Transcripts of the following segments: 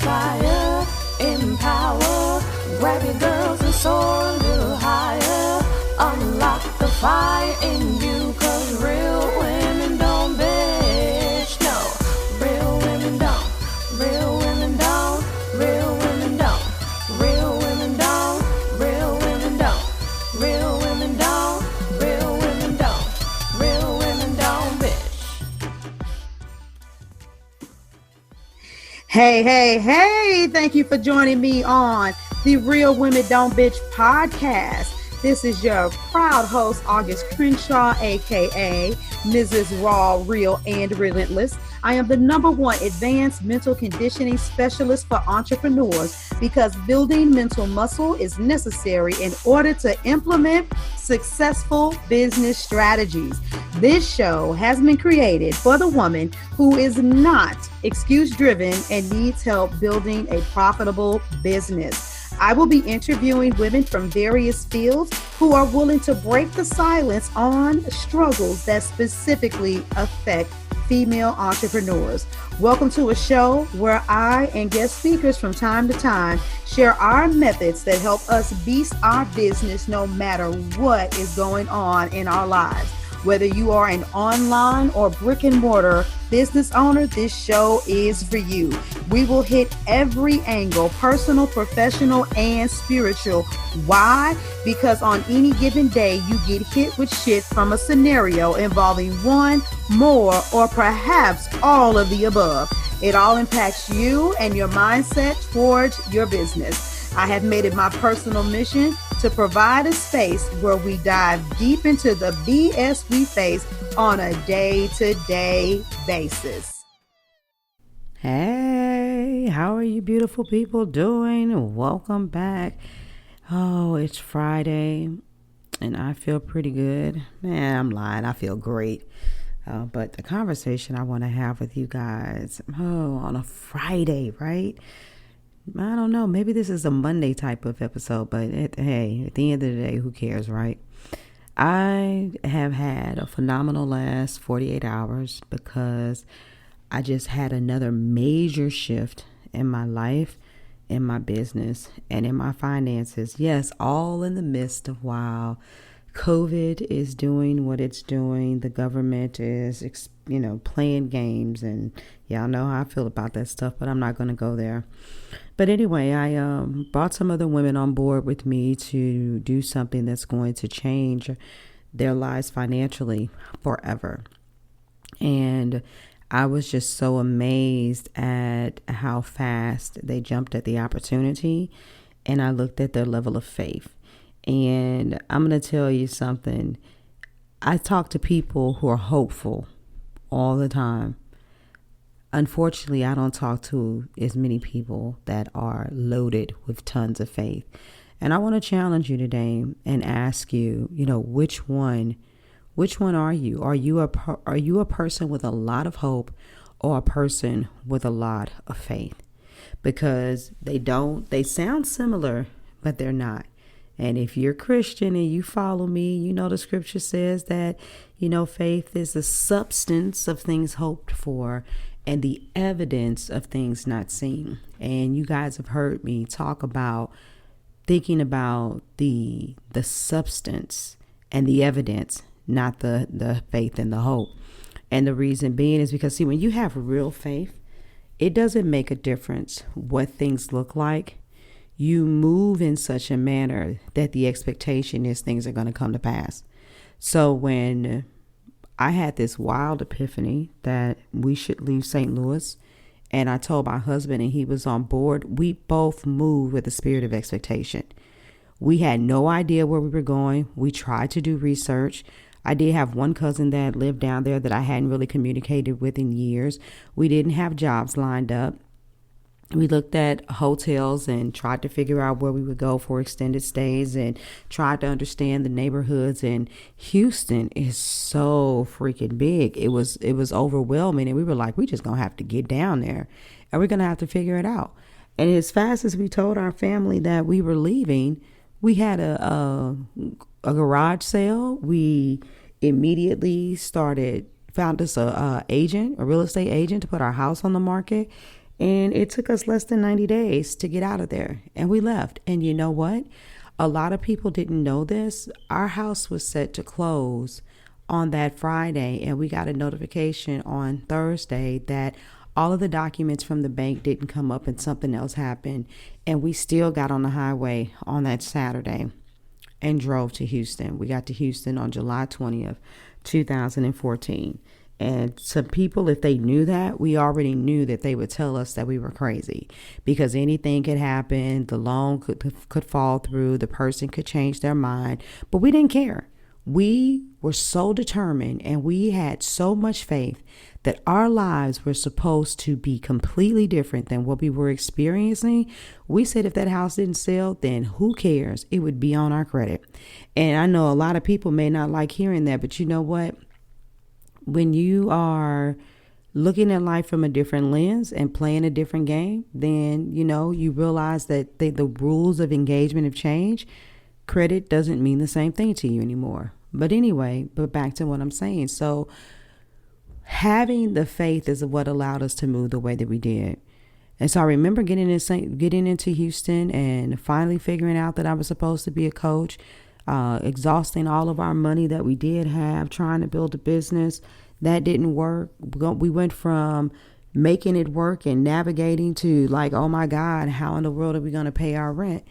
inspire, empower, grab your girls and soar a little higher. Unlock the fire in you, 'cause real women don't bitch, no. Real women don't, real women don't, real women don't, real women don't, real women don't, real women don't, real women don't, real women don't bitch. Hey, thank you for joining me on the Real Women Don't Bitch podcast. This is your proud host, August Crenshaw, aka Mrs. Raw, Real, and Relentless. I am the #1 advanced mental conditioning specialist for entrepreneurs because building mental muscle is necessary in order to implement successful business strategies. This show has been created for the woman who is not excuse-driven and needs help building a profitable business. I will be interviewing women from various fields who are willing to break the silence on struggles that specifically affect female entrepreneurs. Welcome to a show where I and guest speakers from time to time share our methods that help us beast our business no matter what is going on in our lives. Whether you are an online or brick and mortar business owner, this show is for you. We will hit every angle, personal, professional, and spiritual. Why? Because on any given day, you get hit with shit from a scenario involving one, more, or perhaps all of the above. It all impacts you and your mindset towards your business. I have made it my personal mission to provide a space where we dive deep into the BS we face on a day-to-day basis. Hey, how are you beautiful people doing? Welcome back. Oh, it's Friday and I feel pretty good. Man, I'm lying. I feel great. But the conversation I want to have with you guys, on a Friday, right? I don't know. Maybe this is a Monday type of episode, but hey, at the end of the day, who cares, right? I have had a phenomenal last 48 hours because I just had another major shift in my life, in my business, and in my finances. Yes, all in the midst of while COVID is doing what it's doing. The government is, playing games, and y'all know how I feel about that stuff, but I'm not going to go there. But anyway, I brought some other women on board with me to do something that's going to change their lives financially forever. And I was just so amazed at how fast they jumped at the opportunity. And I looked at their level of faith. And I'm going to tell you something. I talk to people who are hopeful all the time. Unfortunately, I don't talk to as many people that are loaded with tons of faith. And I want to challenge you today and ask you, which one are you? Are you a person with a lot of hope or a person with a lot of faith? Because they sound similar, but they're not. And if you're Christian and you follow me, the scripture says that, faith is the substance of things hoped for and the evidence of things not seen. And you guys have heard me talk about thinking about the substance and the evidence, not the faith and the hope. And the reason being is because, when you have real faith, it doesn't make a difference what things look like. You move in such a manner that the expectation is things are going to come to pass. So when I had this wild epiphany that we should leave St. Louis, and I told my husband and he was on board, we both moved with a spirit of expectation. We had no idea where we were going. We tried to do research. I did have one cousin that lived down there that I hadn't really communicated with in years. We didn't have jobs lined up. We looked at hotels and tried to figure out where we would go for extended stays and tried to understand the neighborhoods. And Houston is so freaking big. It was overwhelming. And we were like, we just going to have to get down there and we're going to have to figure it out. And as fast as we told our family that we were leaving, we had a garage sale. We immediately found us a real estate agent to put our house on the market. And it took us less than 90 days to get out of there. And we left. And you know what? A lot of people didn't know this. Our house was set to close on that Friday, and we got a notification on Thursday that all of the documents from the bank didn't come up and something else happened. And we still got on the highway on that Saturday and drove to Houston. We got to Houston on July 20th, 2014. And some people, if they knew that, we already knew that they would tell us that we were crazy because anything could happen. The loan could fall through. The person could change their mind. But we didn't care. We were so determined and we had so much faith that our lives were supposed to be completely different than what we were experiencing. We said if that house didn't sell, then who cares? It would be on our credit. And I know a lot of people may not like hearing that, but you know what? When you are looking at life from a different lens and playing a different game, then, you realize that the rules of engagement have changed. Credit doesn't mean the same thing to you anymore. But anyway, back to what I'm saying. So having the faith is what allowed us to move the way that we did. And so I remember getting into Houston and finally figuring out that I was supposed to be a coach, exhausting all of our money that we did have, trying to build a business. That didn't work. We went from making it work and navigating to like, oh my God, how in the world are we going to pay our rent?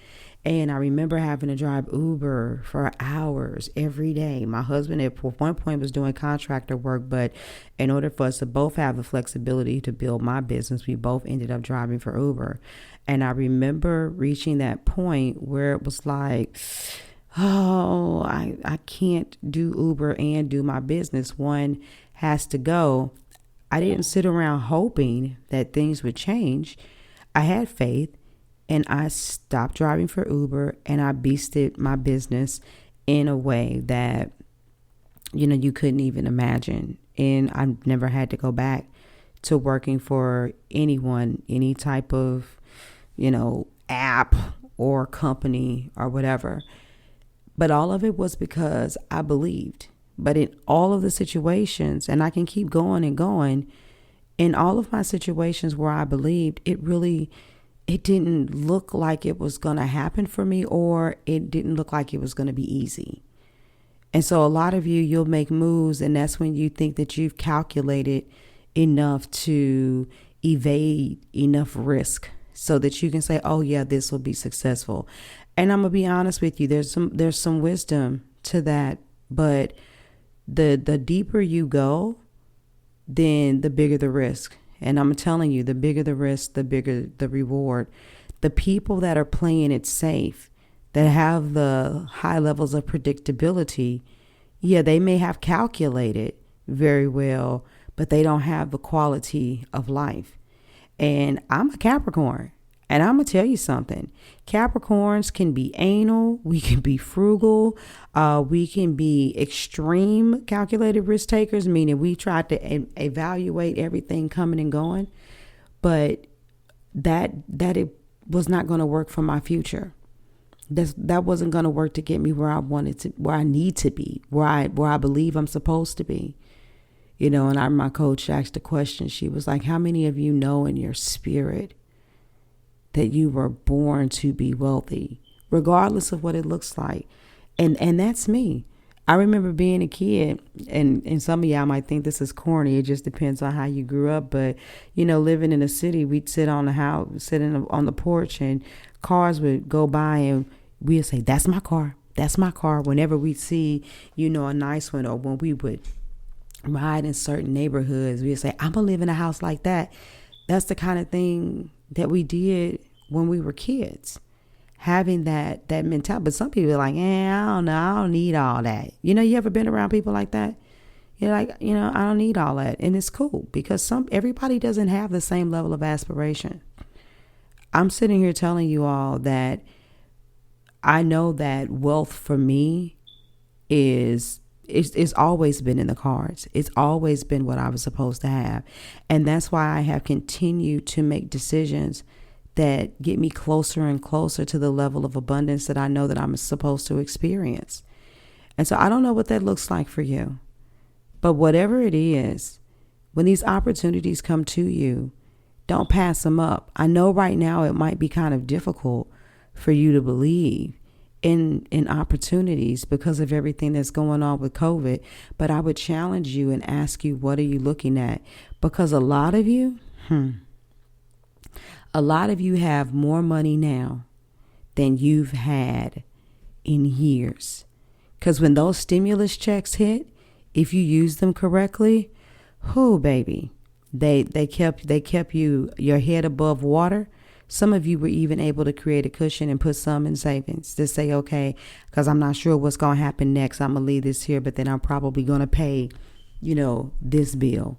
And I remember having to drive Uber for hours every day. My husband at one point was doing contractor work, but in order for us to both have the flexibility to build my business, we both ended up driving for Uber. And I remember reaching that point where it was like, oh, I can't do Uber and do my business. One has to go. I didn't sit around hoping that things would change. I had faith. And I stopped driving for Uber and I beasted my business in a way that, you couldn't even imagine. And I never had to go back to working for anyone, any type of, app or company or whatever. But all of it was because I believed. But in all of the situations, and I can keep going and going, in all of my situations where I believed, it didn't look like it was going to happen for me, or it didn't look like it was going to be easy. And so a lot of you'll make moves, and that's when you think that you've calculated enough to evade enough risk so that you can say, oh yeah, this will be successful. And I'm going to be honest with you, there's some wisdom to that, but the deeper you go, then the bigger the risk. And I'm telling you, the bigger the risk, the bigger the reward. The people that are playing it safe, that have the high levels of predictability, yeah, they may have calculated very well, but they don't have the quality of life. And I'm a Capricorn. And I'm going to tell you something. Capricorns can be anal. We can be frugal. We can be extreme calculated risk takers, meaning we try to evaluate everything coming and going. But that it was not going to work for my future. That wasn't going to work to get me where I need to be, where I believe I'm supposed to be. And my coach asked a question. She was like, how many of you know in your spirit that you were born to be wealthy, regardless of what it looks like? And that's me. I remember being a kid, and some of y'all might think this is corny. It just depends on how you grew up. But, living in a city, we'd sit on on the porch, and cars would go by, and we'd say, that's my car. That's my car. Whenever we'd see, a nice one, or when we would ride in certain neighborhoods, we'd say, I'm going to live in a house like that. That's the kind of thing that we did when we were kids, having that mentality. But some people are like, I don't know, I don't need all that. You ever been around people like that? You're like, I don't need all that. And it's cool because everybody doesn't have the same level of aspiration. I'm sitting here telling you all that I know that wealth for me it's always been in the cards. It's always been what I was supposed to have. And that's why I have continued to make decisions that get me closer and closer to the level of abundance that I know that I'm supposed to experience. And so I don't know what that looks like for you. But whatever it is, when these opportunities come to you, Don't pass them up. I know right now it might be kind of difficult for you to believe in opportunities because of everything that's going on with COVID. But I would challenge you and ask you, what are you looking at? Because a lot of you have more money now than you've had in years. Because when those stimulus checks hit, if you use them correctly, baby, they kept your head above water. Some of you were even able to create a cushion and put some in savings to say, okay, because I'm not sure what's going to happen next. I'm going to leave this here, but then I'm probably going to pay, this bill.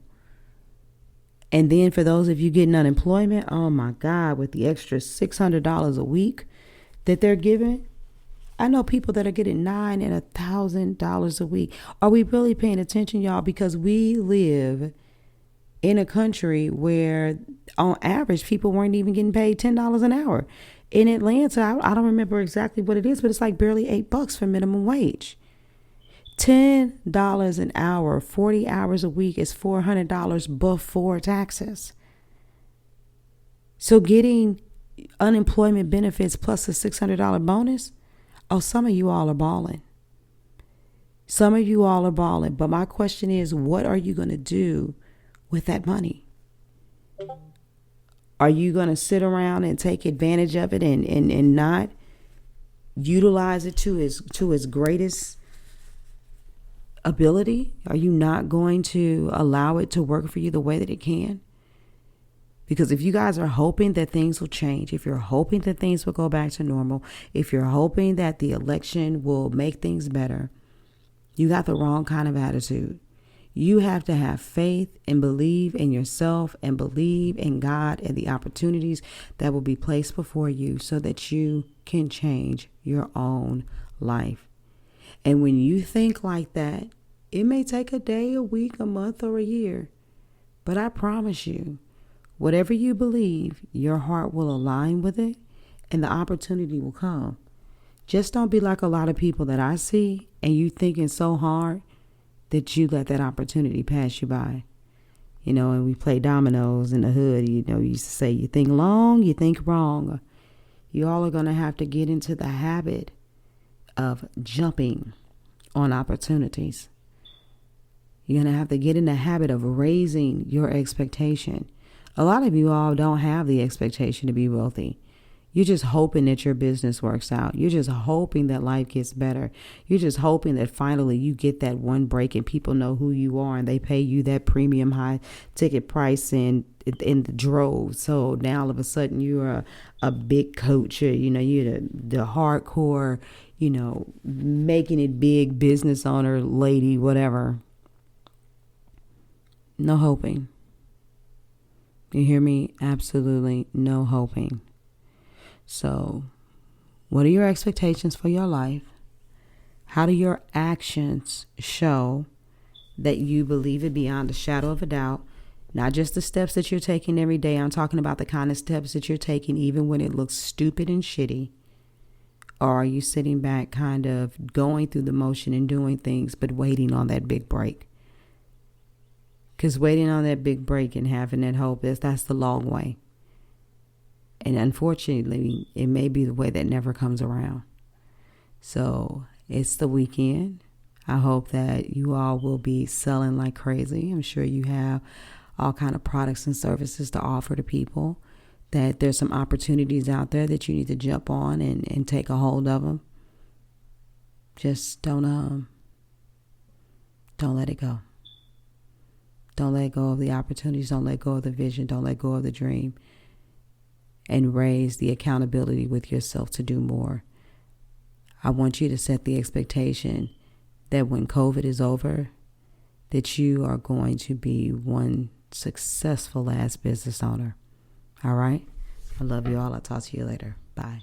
And then for those of you getting unemployment, oh my God, with the extra $600 a week that they're giving, I know people that are getting $9,000 and $1,000 a week. Are we really paying attention, y'all? Because we live in a country where on average people weren't even getting paid $10 an hour. In Atlanta, I don't remember exactly what it is, but it's like barely $8 for minimum wage. $10 an hour, 40 hours a week is $400 before taxes. So getting unemployment benefits plus a $600 bonus, some of you all are balling. But my question is, what are you going to do with that money? Are you going to sit around and take advantage of it and not utilize it to its greatest ability? Are you not going to allow it to work for you the way that it can? Because if you guys are hoping that things will change, if you're hoping that things will go back to normal, if you're hoping that the election will make things better, you got the wrong kind of attitude. You have to have faith and believe in yourself and believe in God and the opportunities that will be placed before you so that you can change your own life. And when you think like that, it may take a day, a week, a month, or a year. But I promise you, whatever you believe, your heart will align with it and the opportunity will come. Just don't be like a lot of people that I see and you thinking so hard that you let that opportunity pass you by. And we play dominoes in the hood. You used to say, you think long, you think wrong. You all are going to have to get into the habit of jumping on opportunities. You're going to have to get in the habit of raising your expectation. A lot of you all don't have the expectation to be wealthy. You're just hoping that your business works out. You're just hoping that life gets better. You're just hoping that finally you get that one break and people know who you are and they pay you that premium high ticket price in the drove. So now all of a sudden you're a big coach. You're the hardcore, making it big business owner, lady, whatever. No hoping. You hear me? Absolutely no hoping. So, what are your expectations for your life? How do your actions show that you believe it beyond a shadow of a doubt? Not just the steps that you're taking every day. I'm talking about the kind of steps that you're taking even when it looks stupid and shitty. Or are you sitting back kind of going through the motion and doing things but waiting on that big break? Because waiting on that big break and having that hope, that's the long way. And unfortunately, it may be the way that never comes around. So it's the weekend. I hope that you all will be selling like crazy. I'm sure you have all kind of products and services to offer to people, that there's some opportunities out there that you need to jump on and take a hold of them. Just don't let it go. Don't let go of the opportunities. Don't let go of the vision. Don't let go of the dream. And raise the accountability with yourself to do more. I want you to set the expectation that when COVID is over, that you are going to be one successful ass business owner. All right? I love you all. I'll talk to you later. Bye.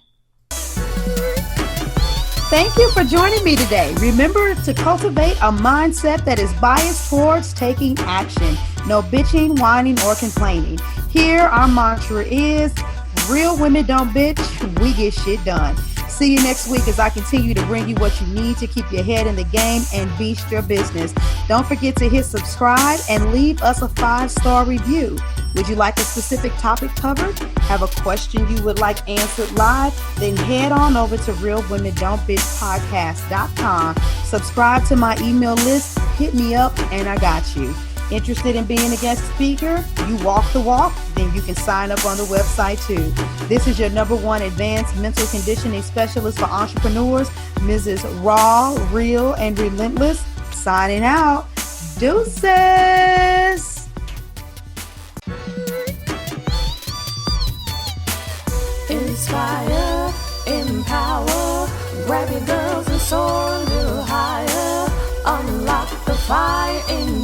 Thank you for joining me today. Remember to cultivate a mindset that is biased towards taking action. No bitching, whining, or complaining. Here, our mantra is, real women don't bitch, we get shit done. See you next week as I continue to bring you what you need to keep your head in the game and beast your business. Don't forget to hit subscribe and leave us a 5-star review. Would you like a specific topic covered? Have a question you would like answered live? Then head on over to realwomendon'tbitchpodcast.com. Subscribe to my email list, hit me up, and I got you. Interested in being a guest speaker? You walk the walk? Then you can sign up on the website too. This is your #1 advanced mental conditioning specialist for entrepreneurs, Mrs. Raw, Real, and Relentless. Signing out. Deuces. Inspire, empower, grab your girls and soar a little higher. Unlock the fire in